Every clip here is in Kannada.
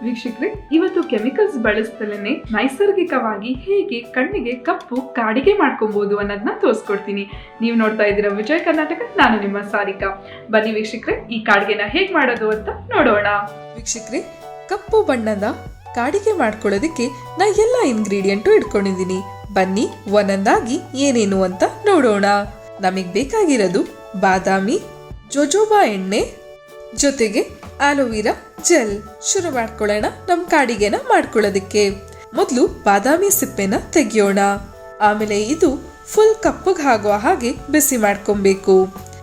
ವೀಕ್ಷಕರೇ, ಇವತ್ತು ಕೆಮಿಕಲ್ಸ್ ಬಳಸ್ದಲೇ ನೈಸರ್ಗಿಕವಾಗಿ ಹೇಗೆ ಕಣ್ಣಿಗೆ ಕಪ್ಪು ಕಾಡಿಗೆ ಮಾಡ್ಕೊಬಹುದು ಅನ್ನೋದನ್ನ ತೋರಿಸ್ಕೊಡ್ತೀನಿ. ನೀವು ನೋಡ್ತಾ ಇದ್ದೀರಾ ವಿಜಯ್ ಕರ್ನಾಟಕ, ನಾನು ನಿಮ್ಮ ಸಾರಿಕಾ. ಬನ್ನಿ ವೀಕ್ಷಕರೇ, ಈ ಕಾಡಿಗೆನ ಹೇಗ್ ಮಾಡೋದು ಅಂತ ನೋಡೋಣ. ವೀಕ್ಷಕರೇ, ಕಪ್ಪು ಬಣ್ಣದ ಕಾಡಿಗೆ ಮಾಡ್ಕೊಳ್ಳೋದಕ್ಕೆ ನಾ ಎಲ್ಲ ಇಂಗ್ರೀಡಿಯೆಂಟು ಇಟ್ಕೊಂಡಿದ್ದೀನಿ. ಬನ್ನಿ ಒಂದೊಂದಾಗಿ ಏನೇನು ಅಂತ ನೋಡೋಣ. ನಮಗೆ ಬೇಕಾಗಿರೋದು ಬಾದಾಮಿ, ಜೋಜೋಬಾ ಎಣ್ಣೆ, ಜೊತೆಗೆ ಆಲೋವೆರಾ ಜೆಲ್. ಶುರು ಮಾಡ್ಕೊಳ್ಳೋಣ ನಮ್ಮ ಕಾಡಿಗೆನ ಮಾಡ್ಕೊಳ್ಳೋದಕ್ಕೆ. ಮೊದಲು ಬಾದಾಮಿ ಸಿಪ್ಪೆನ ತೆಗಿಯೋಣ. ಆಮೇಲೆ ಇದು ಫುಲ್ ಕಪ್ಪಗೆ ಆಗುವ ಹಾಗೆ ಬಿಸಿ ಮಾಡ್ಕೊಬೇಕು.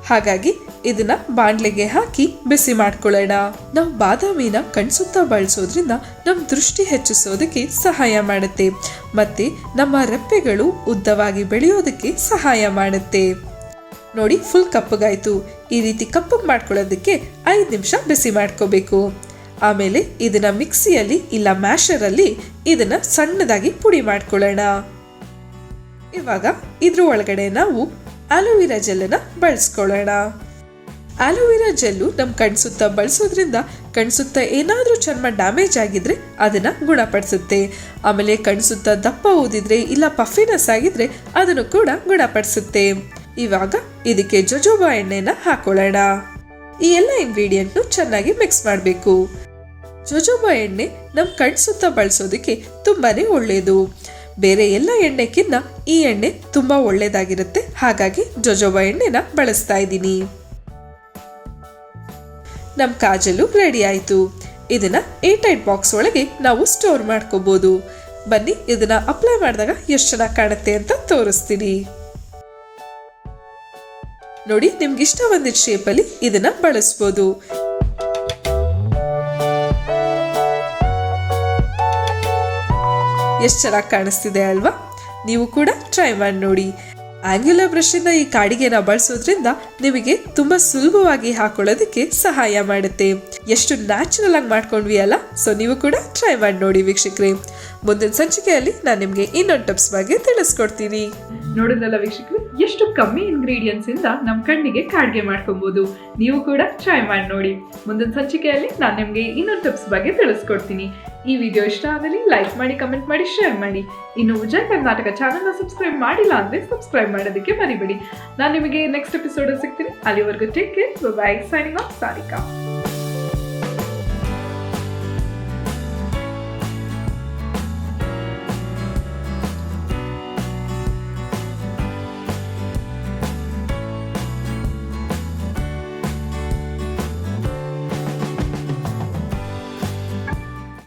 ಹಾಗಾಗಿ ಇದನ್ನ ಬಾಂಡ್ಲೆಗೆ ಹಾಕಿ ಬಿಸಿ ಮಾಡ್ಕೊಳ್ಳೋಣ. ನಾವು ಬಾದಾಮಿನ ಕಣ್ಸುತ್ತ ಬಳಸೋದ್ರಿಂದ ನಮ್ಮ ದೃಷ್ಟಿ ಹೆಚ್ಚಿಸೋದಕ್ಕೆ ಸಹಾಯ ಮಾಡುತ್ತೆ ಮತ್ತೆ ನಮ್ಮ ರೆಪ್ಪೆಗಳು ಉದ್ದವಾಗಿ ಬೆಳೆಯೋದಕ್ಕೆ ಸಹಾಯ ಮಾಡುತ್ತೆ. ನೋಡಿ, ಫುಲ್ ಕಪ್ಪಗಾಯ್ತು. ಈ ರೀತಿ ಕಪ್ಪಗೆ ಮಾಡ್ಕೊಳ್ಳೋದಕ್ಕೆ 5 ನಿಮಿಷ ಬಿಸಿ ಮಾಡ್ಕೋಬೇಕು. ಆಮೇಲೆ ಇದನ್ನ ಮಿಕ್ಸಿಯಲ್ಲಿ ಇಲ್ಲ ಮ್ಯಾಶರಲ್ಲಿ ಇದನ್ನ ಸಣ್ಣದಾಗಿ ಪುಡಿ ಮಾಡ್ಕೊಳ್ಳೋಣ. ಇವಾಗ ಇದ್ರ ಒಳಗಡೆ ನಾವು ಆಲೋವೆರಾ ಜೆಲ್ಲನ್ನ ಬಳಸ್ಕೊಳ್ಳೋಣ. ಆಲೋವೆರಾ ಜೆಲ್ಲು ನಮ್ಮ ಕಣ್ಸುತ್ತ ಬಳಸೋದ್ರಿಂದ ಕಣ್ಸುತ್ತ ಏನಾದ್ರೂ ಚರ್ಮ ಡ್ಯಾಮೇಜ್ ಆಗಿದ್ರೆ ಅದನ್ನ ಗುಣಪಡಿಸುತ್ತೆ. ಆಮೇಲೆ ಕಣ್ಸುತ್ತ ದಪ್ಪ ಊದಿದ್ರೆ ಇಲ್ಲ ಪಫಿನೆಸ್ ಆಗಿದ್ರೆ ಅದನ್ನು ಕೂಡ ಗುಣಪಡಿಸುತ್ತೆ. ಇವಾಗ ಇದಕ್ಕೆ ಜೋಜೋಬಾ ಎಣ್ಣೆನ ಹಾಕೊಳ್ಳೋಣ. ಈ ಎಲ್ಲ ಇಂಗ್ರೀಡಿಯೆಂಟ್ ಚೆನ್ನಾಗಿ ಮಿಕ್ಸ್ ಮಾಡಬೇಕು. ಜೋಜೋಬಾ ಎಣ್ಣೆ ನಮ್ಮ ಕಣ್ಸುತ್ತ ಬಳಸೋದಕ್ಕೆ ತುಂಬಾನೇ ಒಳ್ಳೆಯದು. ಬೇರೆ ಎಲ್ಲ ಎಣ್ಣೆಕ್ಕಿಂತ ಈ ಎಣ್ಣೆ ತುಂಬಾ ಒಳ್ಳೇದಾಗಿರುತ್ತೆ. ಹಾಗಾಗಿ ಜೋಜೋಬಾ ಎಣ್ಣೆನ ಬಳಸ್ತಾ ಇದ್ದೀನಿ. ನಮ್ಮ ಕಾಜಲು ರೆಡಿ ಆಯ್ತು. ಇದನ್ನ ಏರ್ಟೈಟ್ ಬಾಕ್ಸ್ ಒಳಗೆ ನಾವು ಸ್ಟೋರ್ ಮಾಡ್ಕೋಬಹುದು. ಬನ್ನಿ ಇದನ್ನ ಅಪ್ಲೈ ಮಾಡಿದಾಗ ಎಷ್ಟು ಚೆನ್ನಾಗಿ ಕಾಣುತ್ತೆ ಅಂತ ತೋರಿಸ್ತೀನಿ. ನೋಡಿ, ನಿಮ್ಗೆ ಇಷ್ಟ ಬಂದಿದ್ದ ಶೇಪಲ್ಲಿ ಇದನ್ನ ಬಳಸ್ಬೋದು. ಎಷ್ಟು ಚೆನ್ನಾಗಿ ಕಾಣಿಸ್ತಿದೆ ಅಲ್ವಾ? ನೀವು ಕೂಡ ಟ್ರೈ ಮಾಡಿ ನೋಡಿ. ಆಂಗ್ಯುಲರ್ ಬ್ರಷ್ ಇಂದ ಈ ಕಾಡಿಗೆನ ಬಳಸೋದ್ರಿಂದ ನಿಮಗೆ ತುಂಬಾ ಸುಲಭವಾಗಿ ಹಾಕೊಳ್ಳೋದಕ್ಕೆ ಸಹಾಯ ಮಾಡುತ್ತೆ. ಎಷ್ಟು ನ್ಯಾಚುರಲ್ ಆಗಿ ಮಾಡ್ಕೊಂಡ್ವಿ ಅಲ್ಲ? ಸೊ ನೀವು ಕೂಡ ಟ್ರೈ ಮಾಡಿ ನೋಡಿ ವೀಕ್ಷಕರೇ. ಮುಂದಿನ ಸಂಚಿಕೆಯಲ್ಲಿ ನಾನು ನಿಮ್ಗೆ ಇನ್ನೊಂದು ಟಿಪ್ಸ್ ಬಗ್ಗೆ ತಿಳಿಸ್ಕೊಡ್ತೀನಿ. ನೋಡಿದ್ರಲ್ಲ ವೀಕ್ಷಕರೇ, ಎಷ್ಟು ಕಮ್ಮಿ ಇಂಗ್ರೀಡಿಯೆಂಟ್ಸ್ ಇಂದ ನಮ್ಮ ಕಣ್ಣಿಗೆ ಕಾಡಿಗೆ ಮಾಡ್ಕೊಬಹುದು. ನೀವು ಕೂಡ ಟ್ರೈ ಮಾಡಿ ನೋಡಿ. ಮುಂದಿನ ಸಂಚಿಕೆಯಲ್ಲಿ ನಾನು ನಿಮ್ಗೆ ಇನ್ನೊಂದು ಟಿಪ್ಸ್ ಬಗ್ಗೆ ತಿಳಿಸ್ಕೊಡ್ತೀನಿ. ಈ ವಿಡಿಯೋ ಇಷ್ಟ ಆದಲ್ಲಿ ಲೈಕ್ ಮಾಡಿ, ಕಮೆಂಟ್ ಮಾಡಿ, ಶೇರ್ ಮಾಡಿ. ಇನ್ನು ವಿಜಯ್ ಕರ್ನಾಟಕ ಚಾನಲ್ನ ಸಬ್ಸ್ಕ್ರೈಬ್ ಮಾಡಿಲ್ಲ ಅಂದ್ರೆ ಸಬ್ಸ್ಕ್ರೈಬ್ ಮಾಡೋದಕ್ಕೆ ಮರಿಬೇಡಿ. ನಾನು ನಿಮಗೆ ನೆಕ್ಸ್ಟ್ ಎಪಿಸೋಡ್ ಸಿಗ್ತೀನಿ. ಅಲ್ಲಿವರೆಗೂ take care, by. Signing off Sarika.